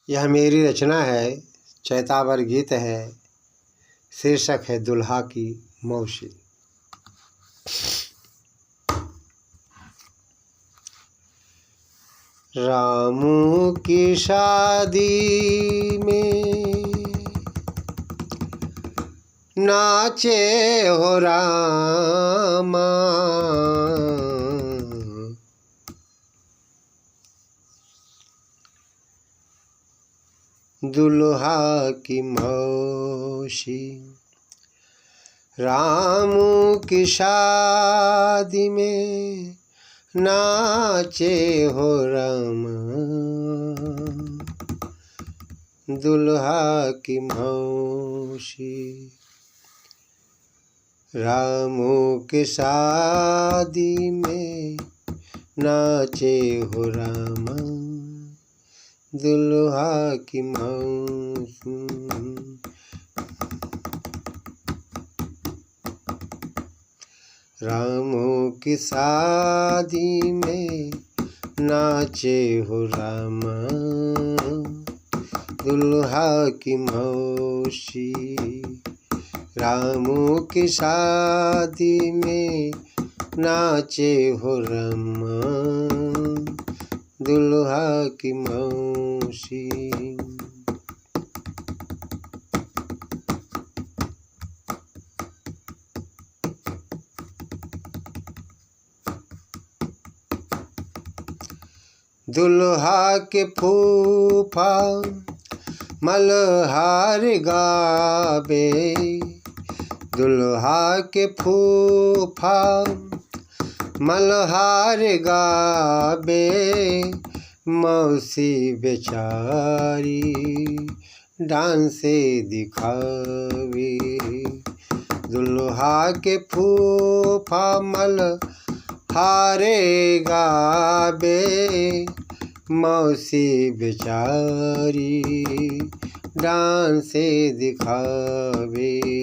यह मेरी रचना है, चैतावर गीत है। शीर्षक है दुल्हा की मौसी। रामू की शादी में नाचे हो रामा, दुल्हा की मौसी। रामू की शादी में नाचे हो रामा, दुल्हा की मौसी। रामू की शादी में नाचे हो रामा, दुल्हा की मौसी। रामू की शादी में नाचे हो रामा, दुल्हा की मौसी। रामू की शादी में नाचे हो रामा, दुल्हा की मौसी। दुल्हा के फूफा मल्हार गावे, दुल्हा के फूफा मल्हार गावे, मौसी बेचारी डांसे दिखावे। दुल्हा के फूफा मल्हारे गावे, मौसी बेचारी डांसे दिखावे।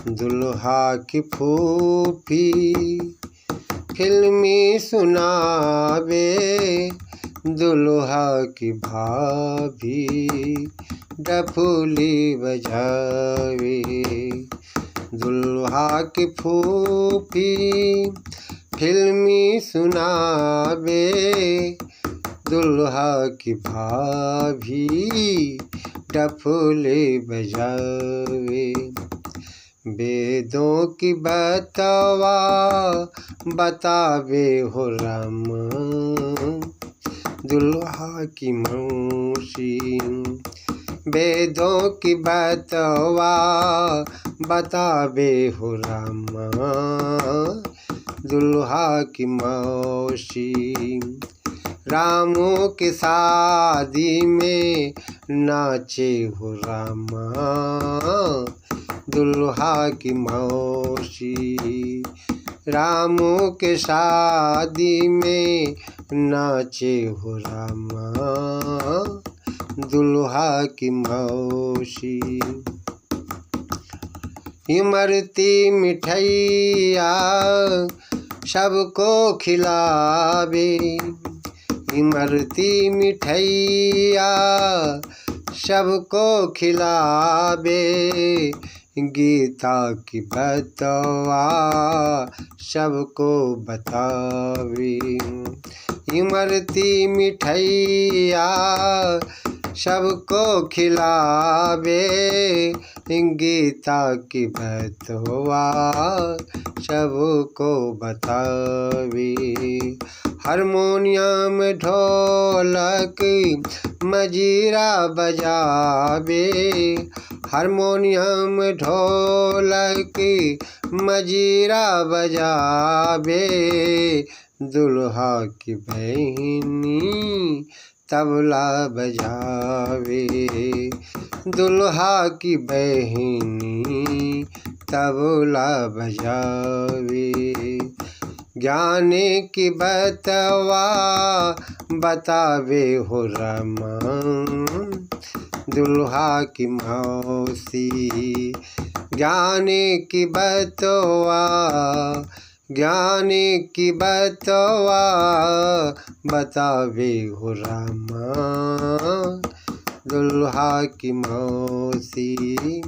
दुल्हा की फूफी फिल्मी सुनावे, दुल्हा की भाभी डफली बजावे। दुल्हा की फूफी फिल्मी सुनावे, दुल्हा की भाभी डफली बजावे। वेदों की बतवा बतावे हो रामा, दुल्हा की मौसी। वेदों की बतवा बतावे हो रामा, दुल्हा की मौसी। रामू की शादी में नाचे हो रामा, दुल्हा की मौसी। रामू के शादी में नाचे हो रामा, दुल्हा की मौसी। इमरती मिठाइया सबको खिलावे, इमरती मिठाइया सबको खिलावे। गीता की बतवा सबको बतावे, इमरती मिठाइया सबको खिलावे। गीता की बतवा सबको बतावे। हारमोनियम ढोलक मजीरा बजावे, हारमोनियम ढोलक मजीरा बजावे। दुल्हा की बहनी तबला बजावे, दुल्हा की बहनी तबला बजावे। ज्ञान की बतवा बतावे हो रामा, दुल्हा की मौसी। ज्ञान की बतवा ज्ञान की बतवा बतावे हो रामा, दुल्हा की मौसी।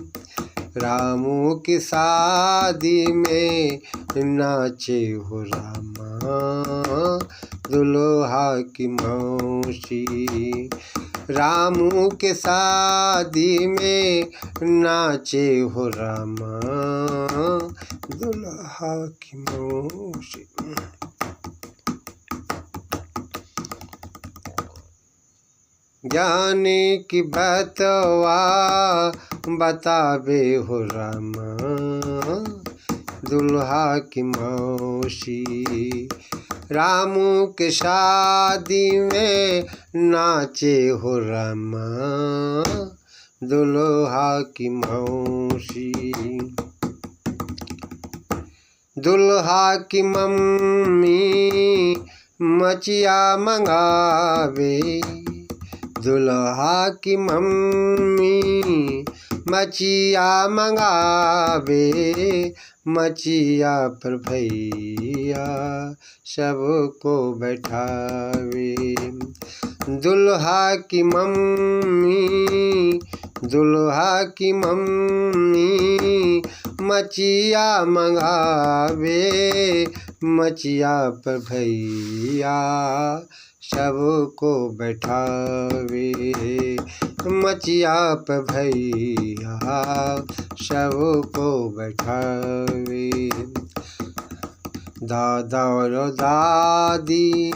रामू की शादी में नाचे हो रामा, दुल्हा की मौसी। रामू के शादी में नाचे हो रामा, दुल्हा की मौसी। ज्ञानी की बतवा बतावे हो रामा, दुल्हा की मौसी। रामू के शादी में नाचे हो रामा, दुल्हा की मौसी। दुल्हा की मम्मी मचिया मंगावे, दुल्हा की मम्मी मचिया मंगावे। मचिया पर भैया सबको बैठावे। दुल्हा की मम्मी, दुल्हा की मम्मी मचिया मंगावे। मचिया पर भैया सबको बैठावे। मचिया पर भैया सबको बैठावे। दादा और दादी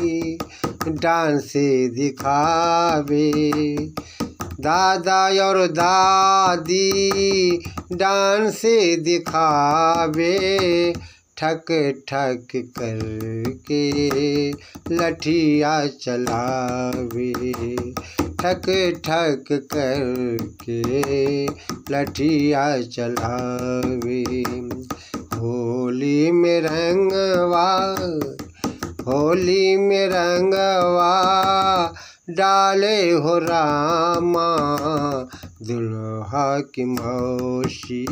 डांस दिखावे, दादा और दादी डांस दिखावे। ठक ठक करके लठिया चलावे, ठक ठक करके लठिया चलावे। होली में रंगवा, होली में रंगवा डाले हो रामा, दुल्हा की मौसी।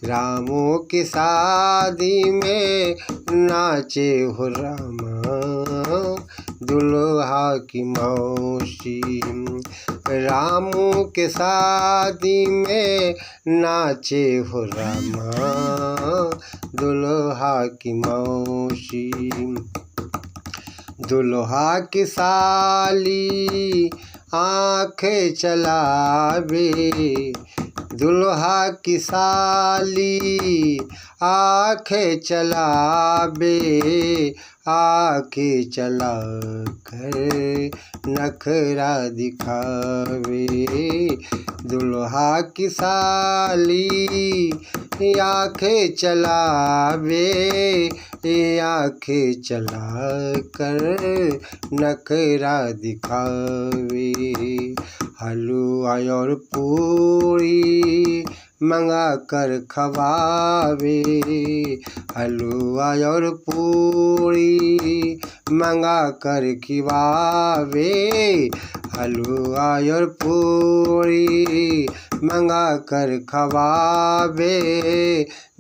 रामू की शादी में नाचे हो रामा, दुल्हा की मौसी। रामू के शादी में नाचे हो रामा, दुल्हा की मौसी। दुल्हा की साली आँखें चलावे, दुल्हा की साली आँखें चलावे। आँखें चला कर नखरा दिखावे। दुल्हा की साली आँखें चलावे, आँखें चला कर नखरा दिखावे। हलवा और पूरी मंगा कर खवावे, हलवा और पूरी मंगा कर खिवावे। हलवा और पूरी मंगा कर खवावे।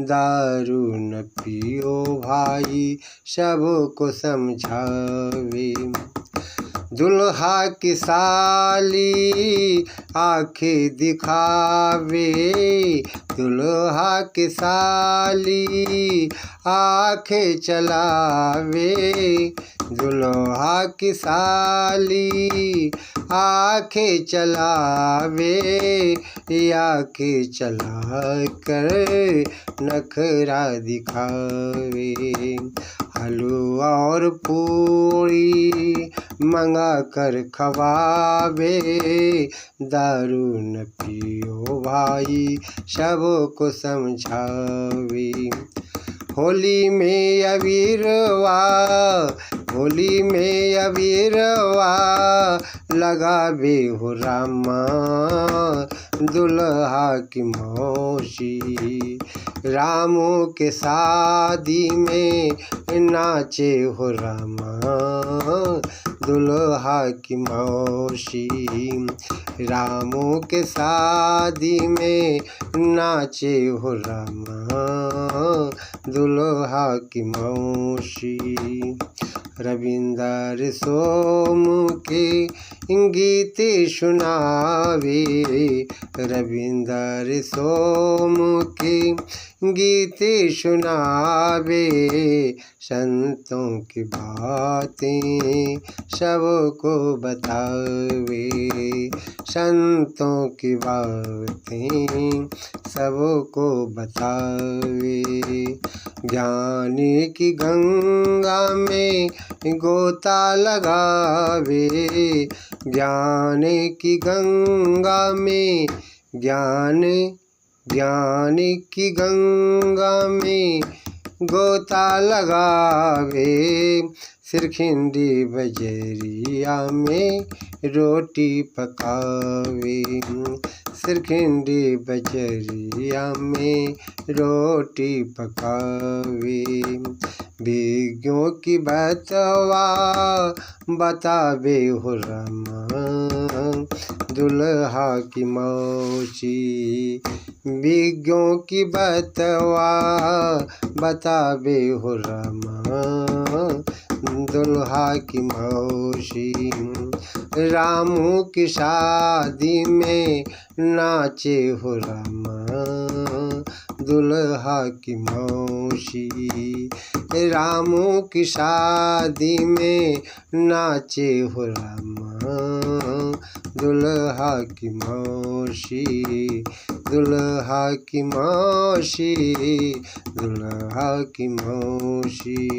दारू न पियो भाई सबको समझावे। दुल्हा की साली आँखें दिखावे, दुल्हा की साली आँखें चलावे। दुल्हा की साली आँखें चलावे, आँखें चला कर नखरा दिखावे। हलवा और पूरी मंगा कर खवावे। दारू न पियो भाई सबको समझावे। होली में अबीरवा, होली में अबीरवा लगावे हो रामा, दुल्हा की मौसी। रामू के शादी में नाचे हो रामा, दुल्हा की मौसी। रामू के शादी में नाचे हो रामा, दुल्हा की मौसी। रविंदर सोमुखी गीत सुनावे, रविंदर सोमुखी गीत सुनावे। संतों की बातें सबको बतावे, संतों की बातें सबको बतावे। ज्ञानी की गंगा में गोता लगावे, ज्ञान की गंगा में ज्ञान की गंगा में गोता लगावे। सिरखिंडी बजरिया में रोटी पकावे, सिरखिंडी बजरिया में रोटी पकावे। बिग्यों की बतवा बतावे हो रमा, दुल्हा की मौसी। बिग्यों की बतवा बतावे हो रमा, दुल्हा की मौसी। रामू की शादी में नाचे हो रमा, दुल्हा की मौसी। रामू की शादी में नाचे हो रमा, दुल्हा की मौसी, दुल्हा की मौसी, दुल्हा की मौसी।